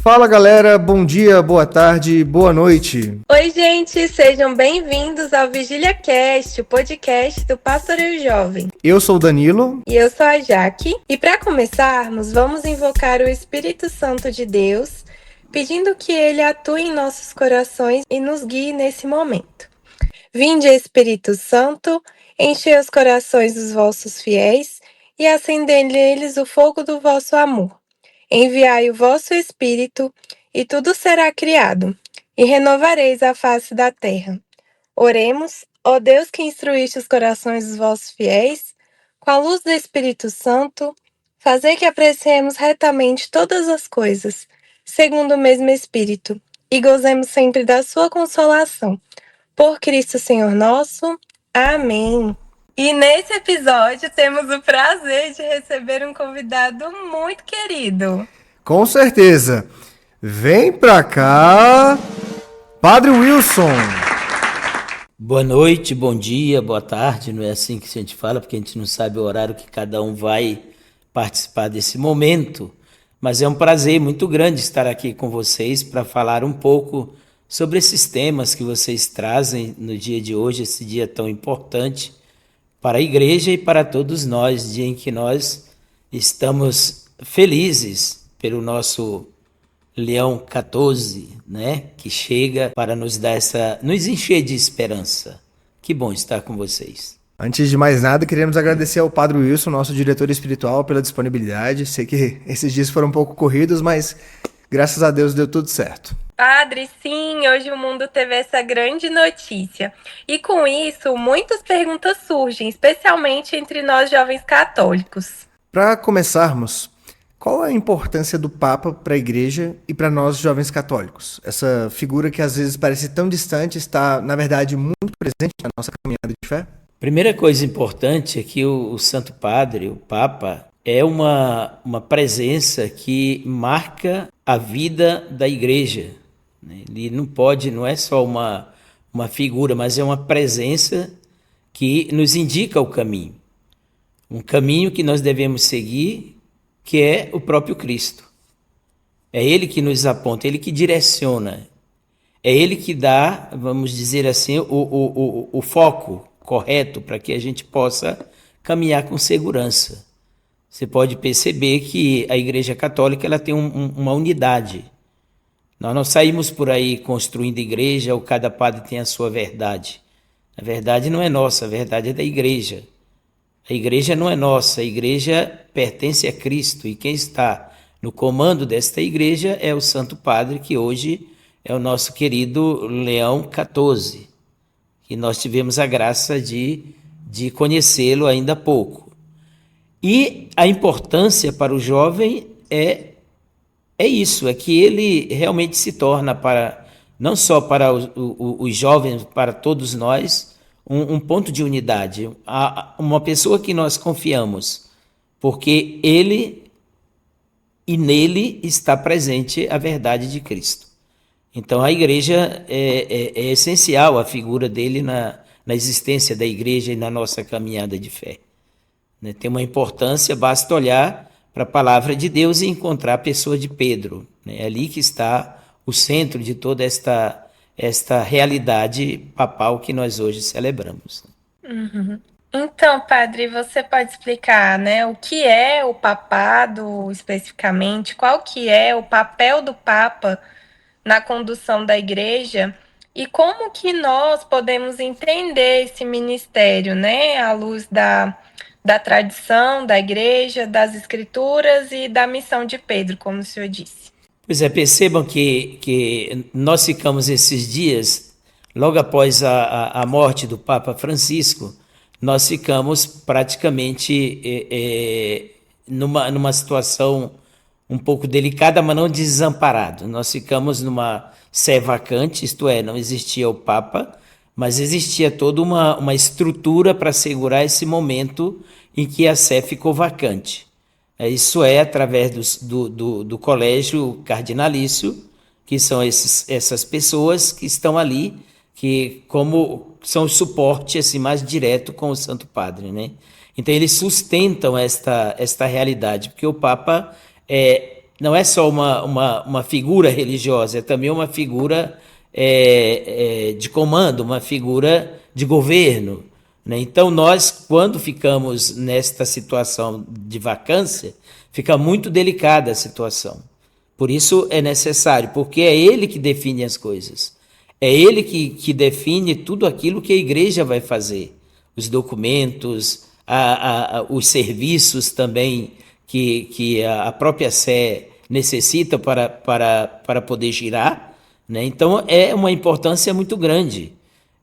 Fala galera, bom dia, boa tarde, boa noite. Oi gente, sejam bem-vindos ao Vigília Cast, o podcast do Pastoreio Jovem. Eu sou o Danilo. E eu sou a Jaque. E para começarmos, vamos invocar o Espírito Santo de Deus, pedindo que ele atue em nossos corações e nos guie nesse momento. Vinde, Espírito Santo, enchei os corações dos vossos fiéis e acendei neles o fogo do vosso amor. Enviai o vosso Espírito, e tudo será criado, e renovareis a face da terra. Oremos, ó Deus que instruíste os corações dos vossos fiéis, com a luz do Espírito Santo, fazei que apreciemos retamente todas as coisas, segundo o mesmo Espírito, e gozemos sempre da sua consolação. Por Cristo Senhor nosso. Amém. E nesse episódio temos o prazer de receber um convidado muito querido. Com certeza. Vem pra cá, Padre Wilson. Boa noite, bom dia, boa tarde, não é assim que a gente fala, porque a gente não sabe o horário que cada um vai participar desse momento, mas é um prazer muito grande estar aqui com vocês para falar um pouco sobre esses temas que vocês trazem no dia de hoje, esse dia tão importante para a igreja e para todos nós, dia em que nós estamos felizes pelo nosso Leão 14, né, que chega para nos dar nos encher de esperança. Que bom estar com vocês. Antes de mais nada, queremos agradecer ao Padre Wilson, nosso diretor espiritual, pela disponibilidade. Sei que esses dias foram um pouco corridos, mas graças a Deus deu tudo certo. Padre, sim, hoje o mundo teve essa grande notícia. E com isso, muitas perguntas surgem, especialmente entre nós jovens católicos. Para começarmos, qual a importância do Papa para a Igreja e para nós jovens católicos? Essa figura que às vezes parece tão distante está, na verdade, muito presente na nossa caminhada de fé? Primeira coisa importante é que o Santo Padre, o Papa, é uma presença que marca a vida da Igreja. Ele não é só uma figura, mas é uma presença que nos indica o caminho. Um caminho que nós devemos seguir, que é o próprio Cristo. É Ele que nos aponta, Ele que direciona. É Ele que dá, vamos dizer assim, o foco correto para que a gente possa caminhar com segurança. Você pode perceber que a Igreja Católica ela tem uma unidade. Nós não saímos por aí construindo igreja ou cada padre tem a sua verdade. A verdade não é nossa, a verdade é da igreja. A igreja não é nossa, a igreja pertence a Cristo e quem está no comando desta igreja é o Santo Padre, que hoje é o nosso querido Leão 14, que nós tivemos a graça de conhecê-lo ainda há pouco. E a importância para o jovem é isso, é que ele realmente se torna não só para os jovens, para todos nós, um ponto de unidade, uma pessoa que nós confiamos, porque ele e nele está presente a verdade de Cristo. Então a igreja é essencial, a figura dele na existência da igreja e na nossa caminhada de fé. Tem uma importância, basta olhar para a palavra de Deus e encontrar a pessoa de Pedro. É ali que está o centro de toda esta realidade papal que nós hoje celebramos. Uhum. Então, padre, você pode explicar, né, o que é o papado especificamente, qual que é o papel do Papa na condução da igreja e como que nós podemos entender esse ministério, né, à luz da tradição da igreja, das escrituras e da missão de Pedro, como o senhor disse. Pois é, percebam que nós ficamos esses dias, logo após a morte do Papa Francisco, nós ficamos praticamente numa situação um pouco delicada, mas não desamparado. Nós ficamos numa sé vacante, isto é, não existia o Papa, mas existia toda uma estrutura para segurar esse momento em que a sé ficou vacante. Isso é através do colégio cardinalício, que são essas pessoas que estão ali, que como são o suporte assim, mais direto com o Santo Padre, né? Então eles sustentam esta realidade, porque o Papa não é só uma figura religiosa, é também uma figura de comando, uma figura de governo, né? Então nós, quando ficamos nesta situação de vacância, fica muito delicada a situação. Por isso é necessário, porque é ele que define as coisas. É ele que define tudo aquilo que a igreja vai fazer. Os documentos, os serviços também que a própria Sé necessita para poder girar, né? Então é uma importância muito grande.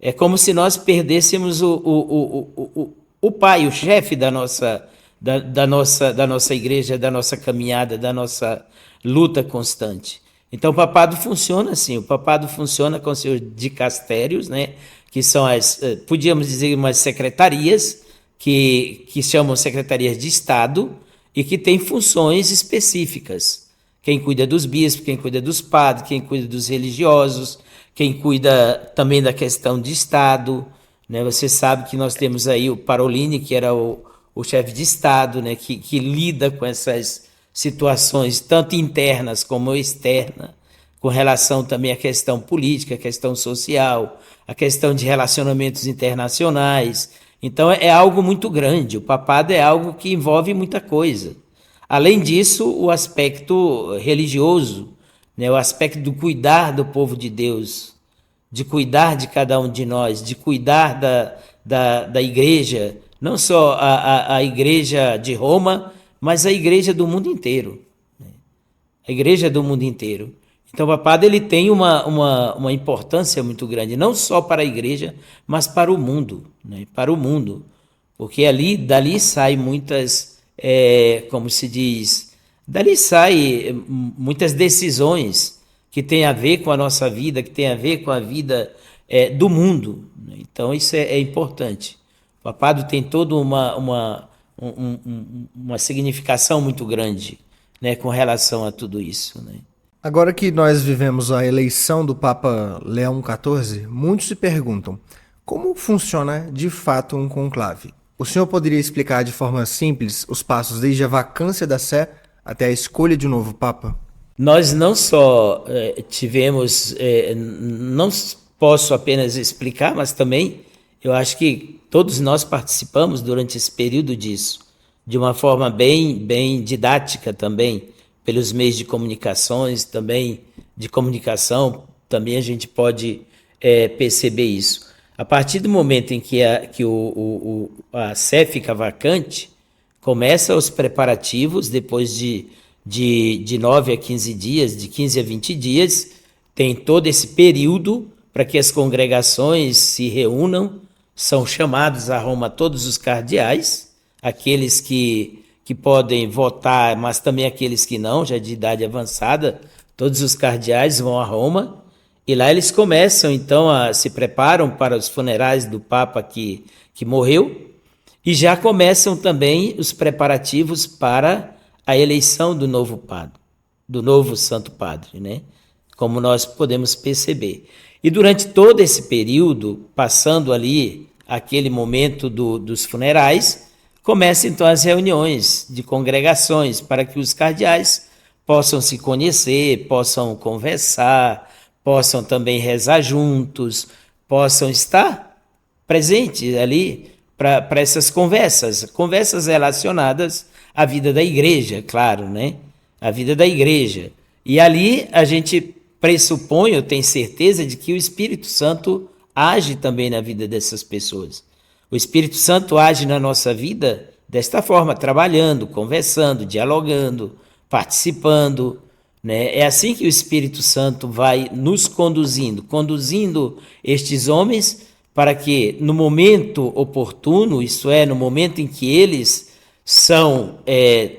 É como se nós perdêssemos o pai, o chefe da nossa igreja, da nossa caminhada, da nossa luta constante. Então o papado funciona assim, o papado funciona com seus dicastérios, né, que são podíamos dizer, umas secretarias, que chamam secretarias de Estado, e que têm funções específicas. Quem cuida dos bispos, quem cuida dos padres, quem cuida dos religiosos, quem cuida também da questão de Estado, né? Você sabe que nós temos aí o Parolini, que era o chefe de Estado, né, que lida com essas situações, tanto internas como externas, com relação também à questão política, à questão social, à questão de relacionamentos internacionais. Então é algo muito grande, o papado é algo que envolve muita coisa. Além disso, o aspecto religioso, né, o aspecto do cuidar do povo de Deus, de cuidar de cada um de nós, de cuidar da igreja, não só a igreja de Roma, mas a igreja do mundo inteiro, né? A igreja do mundo inteiro. Então o papado ele tem uma importância muito grande, não só para a igreja, mas para o mundo, né? Para o mundo, porque dali saem muitas, como se diz, dali saem muitas decisões que têm a ver com a nossa vida, que têm a ver com a vida do mundo, né? Então isso é importante. O papado tem toda uma significação muito grande, né, com relação a tudo isso, né? Agora que nós vivemos a eleição do Papa Leão XIV, muitos se perguntam como funciona de fato um conclave. O senhor poderia explicar de forma simples os passos desde a vacância da Sé até a escolha de um novo Papa? Nós não só tivemos, não posso apenas explicar, mas também eu acho que todos nós participamos durante esse período disso, de uma forma bem didática também, pelos meios de comunicações, também de comunicação, também a gente pode perceber isso. A partir do momento em que a Sé fica vacante, começa os preparativos, depois de 9 a 15 dias, de 15 a 20 dias, tem todo esse período para que as congregações se reúnam. São chamados a Roma todos os cardeais, aqueles que podem votar, mas também aqueles que não, já de idade avançada, todos os cardeais vão a Roma, e lá eles começam, então, se preparam para os funerais do Papa que morreu, e já começam também os preparativos para a eleição do novo padre, do novo Santo Padre, né? Como nós podemos perceber. E durante todo esse período, passando ali aquele momento dos funerais, começam então as reuniões de congregações para que os cardeais possam se conhecer, possam conversar, possam também rezar juntos, possam estar presentes ali para essas conversas relacionadas à vida da igreja, claro, né? A vida da igreja. E ali a gente pressupõe, eu tenho certeza de que o Espírito Santo age também na vida dessas pessoas. O Espírito Santo age na nossa vida desta forma, trabalhando, conversando, dialogando, participando, né? É assim que o Espírito Santo vai nos conduzindo estes homens para que no momento oportuno, isto é, no momento em que eles são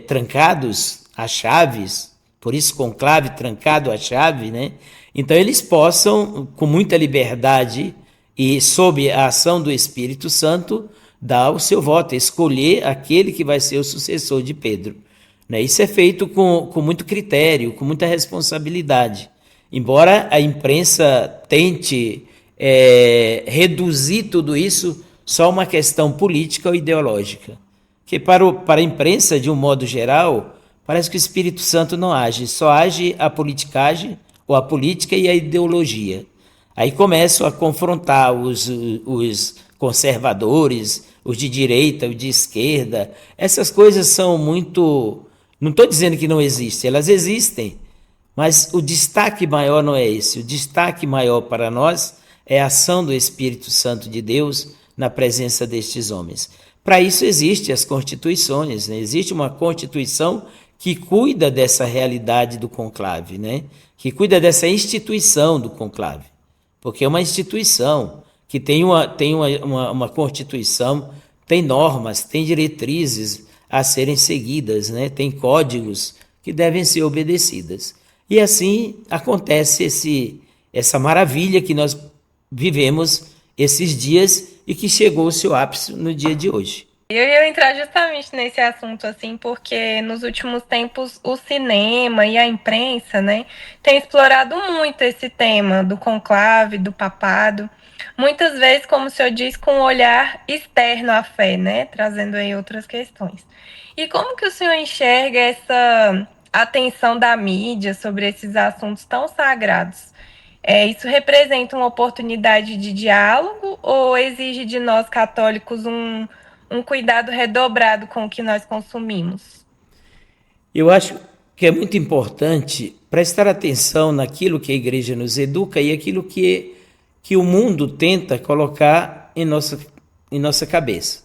trancados a chaves, por isso conclave trancado a chave, né? Então eles possam, com muita liberdade e sob a ação do Espírito Santo, dar o seu voto, escolher aquele que vai ser o sucessor de Pedro, né? Isso é feito com muito critério, com muita responsabilidade. Embora a imprensa tente reduzir tudo isso só uma questão política ou ideológica. Que para a imprensa, de um modo geral, parece que o Espírito Santo não age, só age a politicagem, ou a política e a ideologia. Aí começam a confrontar os conservadores, os de direita, os de esquerda. Essas coisas são muito... Não estou dizendo que não existem, elas existem, mas o destaque maior não é esse. O destaque maior para nós é a ação do Espírito Santo de Deus na presença destes homens. Para isso existem as constituições, né? Existe uma constituição que cuida dessa realidade do conclave, né? Que cuida dessa instituição do conclave, porque é uma instituição que tem uma constituição, tem normas, tem diretrizes a serem seguidas, né? Tem códigos que devem ser obedecidas. E assim acontece essa maravilha que nós vivemos esses dias e que chegou ao seu ápice no dia de hoje. Eu ia entrar justamente nesse assunto, assim, porque nos últimos tempos o cinema e a imprensa, né, tem explorado muito esse tema do conclave, do papado, muitas vezes, como o senhor diz, com um olhar externo à fé, né, trazendo aí outras questões. E como que o senhor enxerga essa atenção da mídia sobre esses assuntos tão sagrados? Isso representa uma oportunidade de diálogo ou exige de nós católicos um cuidado redobrado com o que nós consumimos? Eu acho que é muito importante prestar atenção naquilo que a igreja nos educa e aquilo que o mundo tenta colocar em nossa cabeça.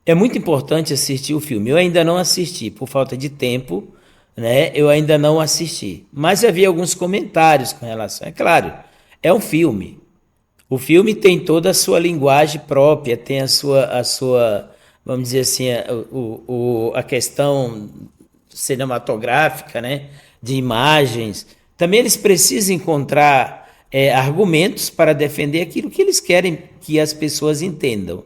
É muito importante assistir o filme. Eu ainda não assisti, por falta de tempo, né? Eu ainda não assisti. Mas havia alguns comentários com relação. É claro, é um filme. O filme tem toda a sua linguagem própria, tem a sua vamos dizer assim, a questão cinematográfica, né? De imagens. Também eles precisam encontrar argumentos para defender aquilo que eles querem que as pessoas entendam,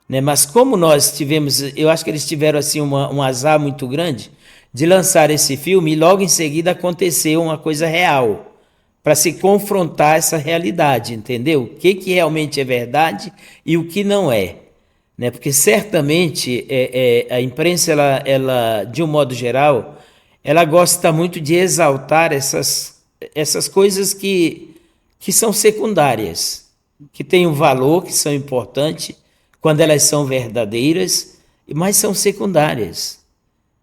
né? Mas como nós tivemos, eu acho que eles tiveram assim um azar muito grande de lançar esse filme e logo em seguida aconteceu uma coisa real para se confrontar essa realidade, entendeu? O que realmente é verdade e o que não é, né? Porque certamente a imprensa, ela, de um modo geral, ela gosta muito de exaltar essas coisas que são secundárias, que têm um valor, que são importantes quando elas são verdadeiras, mas são secundárias.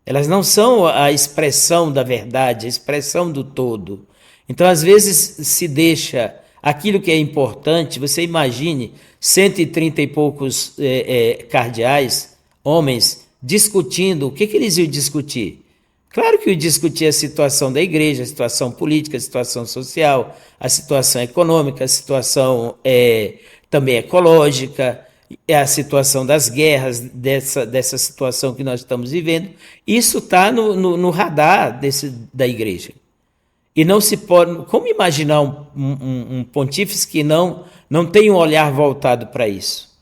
Elas não são a expressão da verdade, a expressão do todo. Então, às vezes, se deixa aquilo que é importante. Você imagine 130 e poucos cardeais, homens, discutindo. O que eles iam discutir? Claro que iam discutir a situação da igreja, a situação política, a situação social, a situação econômica, a situação também ecológica, a situação das guerras, dessa situação que nós estamos vivendo. Isso está no radar da igreja. E não se pode... Como imaginar um pontífice que não tem um olhar voltado para isso?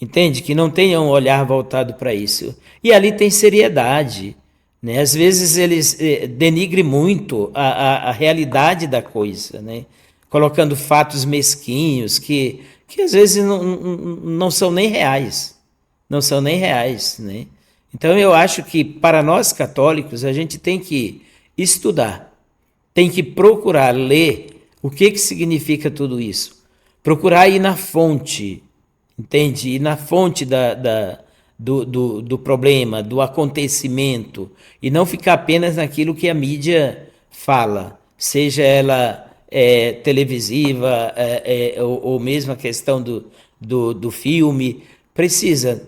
Entende? Que não tenha um olhar voltado para isso. E ali tem seriedade, né? Às vezes eles denigrem muito a realidade da coisa, né? Colocando fatos mesquinhos que às vezes não são nem reais. Não são nem reais, né? Então eu acho que para nós católicos a gente tem que estudar, tem que procurar ler o que significa tudo isso. Procurar ir na fonte, entende? Ir na fonte do problema, do acontecimento, e não ficar apenas naquilo que a mídia fala, seja ela televisiva ou mesmo a questão do filme.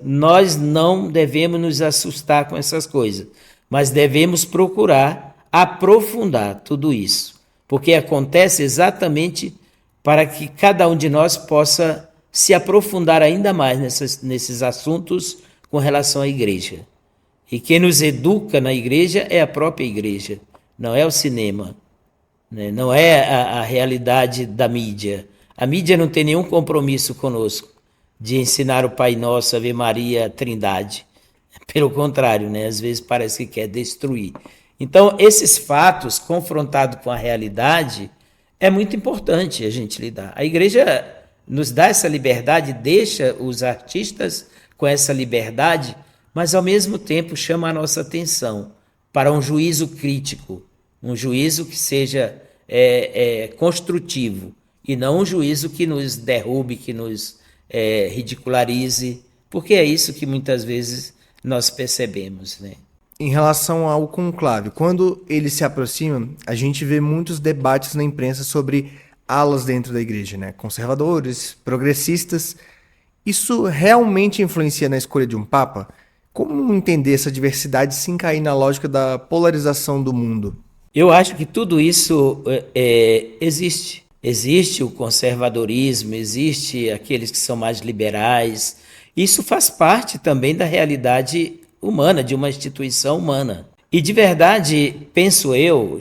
Nós não devemos nos assustar com essas coisas, mas devemos procurar aprofundar tudo isso, porque acontece exatamente para que cada um de nós possa se aprofundar ainda mais nesses assuntos com relação à igreja. E quem nos educa na igreja é a própria igreja, não é o cinema, né? Não é a realidade da mídia. A mídia não tem nenhum compromisso conosco de ensinar o Pai Nosso, Ave Maria, a Trindade. Pelo contrário, né? Às vezes parece que quer destruir. Então, esses fatos, confrontados com a realidade, é muito importante a gente lidar. A igreja nos dá essa liberdade, deixa os artistas com essa liberdade, mas ao mesmo tempo chama a nossa atenção para um juízo crítico, um juízo que seja construtivo, e não um juízo que nos derrube, que nos ridicularize, porque é isso que muitas vezes nós percebemos, né? Em relação ao conclave, quando ele se aproxima, a gente vê muitos debates na imprensa sobre alas dentro da igreja, né? Conservadores, progressistas. Isso realmente influencia na escolha de um papa? Como entender essa diversidade sem cair na lógica da polarização do mundo? Eu acho que tudo isso existe. Existe o conservadorismo, existe aqueles que são mais liberais. Isso faz parte também da realidade humana, de uma instituição humana. E de verdade, penso eu,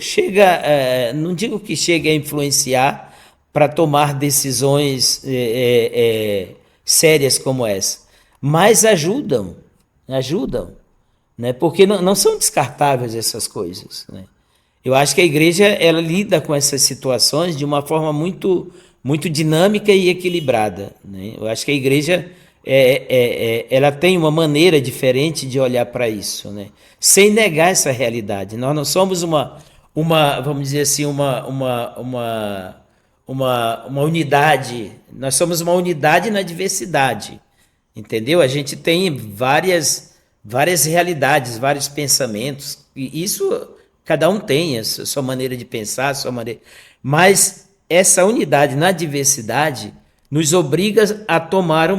não digo que chegue a influenciar para tomar decisões sérias como essa, mas ajudam, né? Porque não são descartáveis essas coisas, né? Eu acho que a igreja ela lida com essas situações de uma forma muito, muito dinâmica e equilibrada, né? Eu acho que a igreja ela tem uma maneira diferente de olhar para isso, né? Sem negar essa realidade. Nós não somos vamos dizer assim, uma unidade. Nós somos uma unidade na diversidade, entendeu? A gente tem várias realidades, vários pensamentos, e isso cada um tem a sua maneira de pensar, a sua maneira. Mas essa unidade na diversidade nos obriga a tomar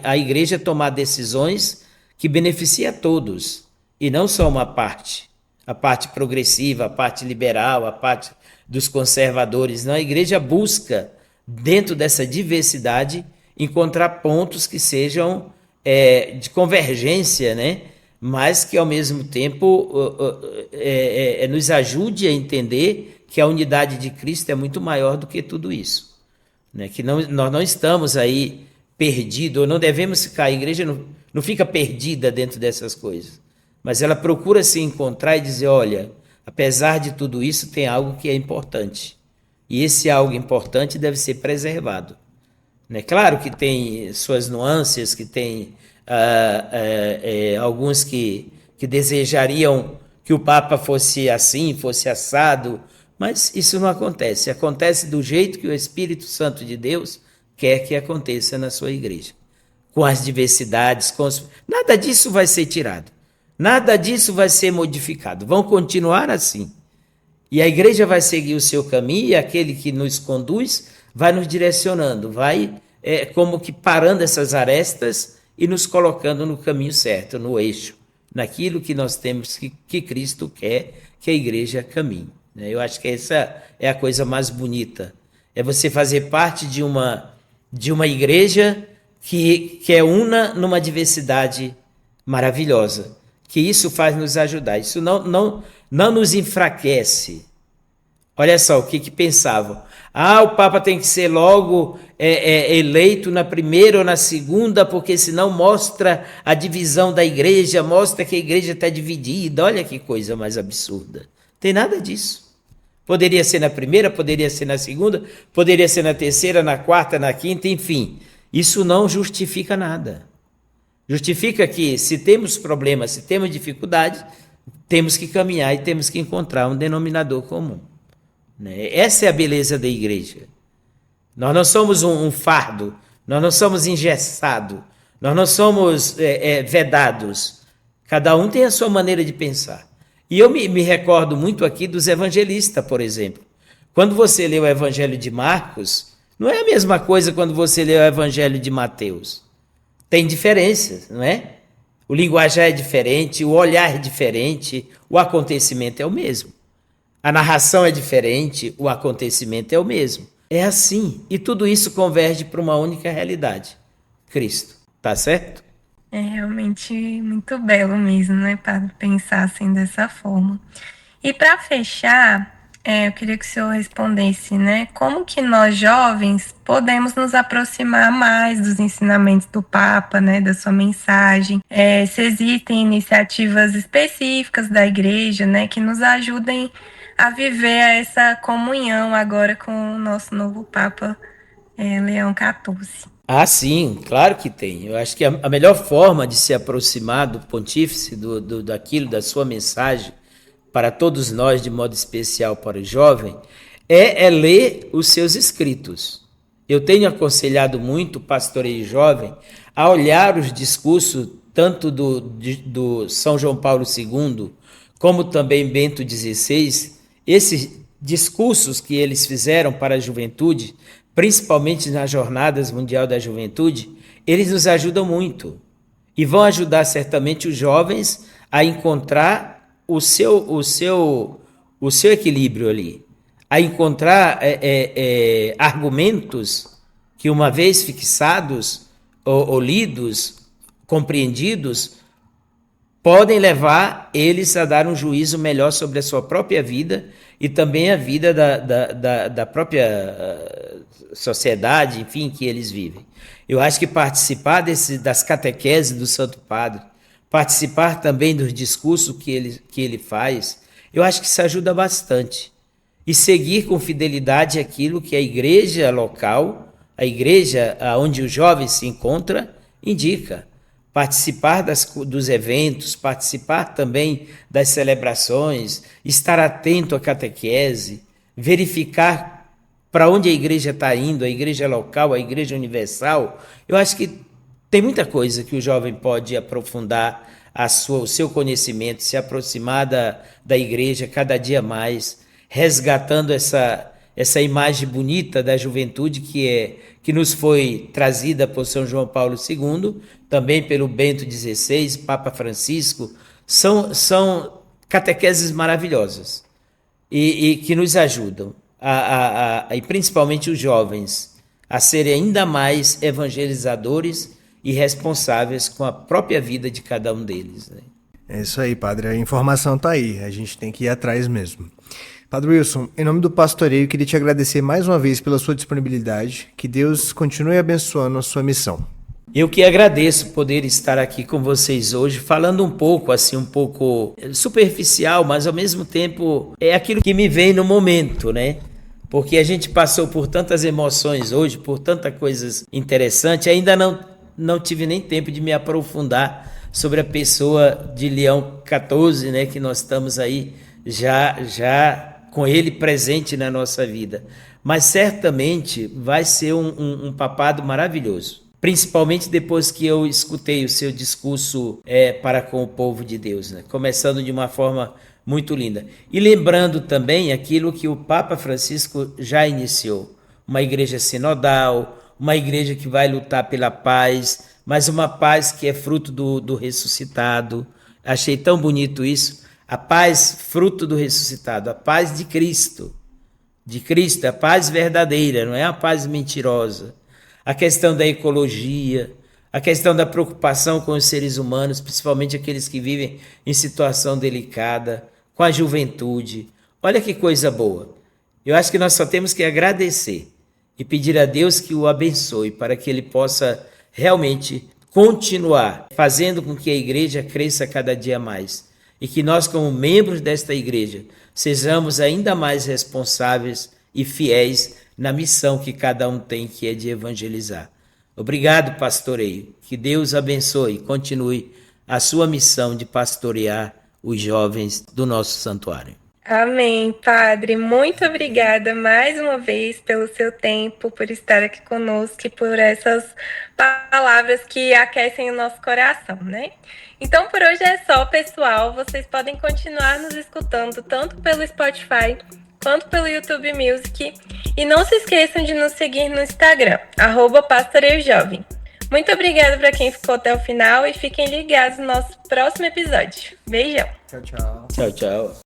a igreja a tomar decisões que beneficiem a todos, e não só uma parte, a parte progressiva, a parte liberal, a parte dos conservadores. Não, a igreja busca, dentro dessa diversidade, encontrar pontos que sejam de convergência, né? Mas que, ao mesmo tempo, nos ajude a entender que a unidade de Cristo é muito maior do que tudo isso. Né? Que nós não estamos aí perdidos, ou não devemos ficar, a igreja não fica perdida dentro dessas coisas, mas ela procura se encontrar e dizer, olha, apesar de tudo isso, tem algo que é importante, e esse algo importante deve ser preservado. Né? Claro que tem suas nuances, que tem alguns que desejariam que o Papa fosse assim, fosse assado, mas isso não acontece. Acontece do jeito que o Espírito Santo de Deus quer que aconteça na sua igreja. Com as diversidades, nada disso vai ser tirado. Nada disso vai ser modificado. Vão continuar assim. E a igreja vai seguir o seu caminho, e aquele que nos conduz vai nos direcionando, vai como que parando essas arestas e nos colocando no caminho certo, no eixo, naquilo que nós temos que Cristo quer que a igreja caminhe. Eu acho que essa é a coisa mais bonita. É você fazer parte de uma igreja que é una numa diversidade maravilhosa. Que isso faz nos ajudar. Isso não nos enfraquece. Olha só o que pensavam. O Papa tem que ser logo eleito na primeira ou na segunda, porque senão mostra a divisão da igreja, mostra que a igreja está dividida. Olha que coisa mais absurda. Tem nada disso. Poderia ser na primeira, poderia ser na segunda, poderia ser na terceira, na quarta, na quinta, enfim. Isso não justifica nada. Justifica que, se temos problemas, se temos dificuldade, temos que caminhar e temos que encontrar um denominador comum. Essa é a beleza da igreja. Nós não somos um fardo, nós não somos engessados, nós não somos vedados. Cada um tem a sua maneira de pensar. E eu me recordo muito aqui dos evangelistas, por exemplo. Quando você lê o Evangelho de Marcos, não é a mesma coisa quando você lê o Evangelho de Mateus. Tem diferenças, não é? O linguajar é diferente, o olhar é diferente, o acontecimento é o mesmo. A narração é diferente, o acontecimento é o mesmo. É assim. E tudo isso converge para uma única realidade: Cristo. Tá certo? É realmente muito belo mesmo, né, para pensar assim dessa forma. E para fechar, eu queria que o senhor respondesse, né, como que nós jovens podemos nos aproximar mais dos ensinamentos do Papa, né, da sua mensagem, se existem iniciativas específicas da igreja, né, que nos ajudem a viver essa comunhão agora com o nosso novo Papa, Leão XIV. Ah, sim, claro que tem. Eu acho que a melhor forma de se aproximar do pontífice, daquilo, da sua mensagem, para todos nós, de modo especial para o jovem, é ler os seus escritos. Eu tenho aconselhado muito o pastoreio jovem a olhar os discursos tanto do São João Paulo II, como também Bento XVI, esses discursos que eles fizeram para a juventude, principalmente nas Jornadas Mundial da Juventude, eles nos ajudam muito e vão ajudar certamente os jovens a encontrar o seu equilíbrio ali, a encontrar argumentos que, uma vez fixados ou lidos, compreendidos, podem levar eles a dar um juízo melhor sobre a sua própria vida e também a vida da própria sociedade, enfim, que eles vivem. Eu acho que participar das catequeses do Santo Padre, participar também dos discursos que ele faz, eu acho que isso ajuda bastante. E seguir com fidelidade aquilo que a igreja local, a igreja onde o jovem se encontra, indica. Participar dos eventos, participar também das celebrações, estar atento à catequese, verificar para onde a igreja está indo, a igreja local, a igreja universal. Eu acho que tem muita coisa que o jovem pode aprofundar o seu conhecimento, se aproximar da igreja cada dia mais, resgatando essa imagem bonita da juventude que nos foi trazida por São João Paulo II, também pelo Bento XVI, Papa Francisco. São catequeses maravilhosas e que nos ajudam, e principalmente os jovens, a serem ainda mais evangelizadores e responsáveis com a própria vida de cada um deles, né? É isso aí, padre. A informação está aí. A gente tem que ir atrás mesmo. Padre Wilson, em nome do pastoreio, queria te agradecer mais uma vez pela sua disponibilidade. Que Deus continue abençoando a sua missão. Eu que agradeço poder estar aqui com vocês hoje, falando um pouco superficial, mas ao mesmo tempo é aquilo que me vem no momento, né? Porque a gente passou por tantas emoções hoje, por tantas coisas interessantes, ainda não tive nem tempo de me aprofundar sobre a pessoa de Leão XIV, né? Que nós estamos aí já com ele presente na nossa vida. Mas certamente vai ser um papado maravilhoso, principalmente depois que eu escutei o seu discurso para com o povo de Deus, né? Começando de uma forma muito linda. E lembrando também aquilo que o Papa Francisco já iniciou, uma igreja sinodal, uma igreja que vai lutar pela paz, mas uma paz que é fruto do ressuscitado. Achei tão bonito isso. A paz fruto do ressuscitado, a paz de Cristo, a paz verdadeira, não é a paz mentirosa. A questão da ecologia, a questão da preocupação com os seres humanos, principalmente aqueles que vivem em situação delicada, com a juventude. Olha que coisa boa. Eu acho que nós só temos que agradecer e pedir a Deus que o abençoe para que ele possa realmente continuar fazendo com que a igreja cresça cada dia mais. E que nós, como membros desta igreja, sejamos ainda mais responsáveis e fiéis na missão que cada um tem, que é de evangelizar. Obrigado, pastoreio. Que Deus abençoe e continue a sua missão de pastorear os jovens do nosso santuário. Amém, Padre. Muito obrigada mais uma vez pelo seu tempo, por estar aqui conosco e por essas palavras que aquecem o nosso coração, né? Então, por hoje é só, pessoal. Vocês podem continuar nos escutando tanto pelo Spotify quanto pelo YouTube Music. E não se esqueçam de nos seguir no Instagram, @pastoreiojovem. Muito obrigada para quem ficou até o final e fiquem ligados no nosso próximo episódio. Beijão. Tchau, tchau. Tchau, tchau.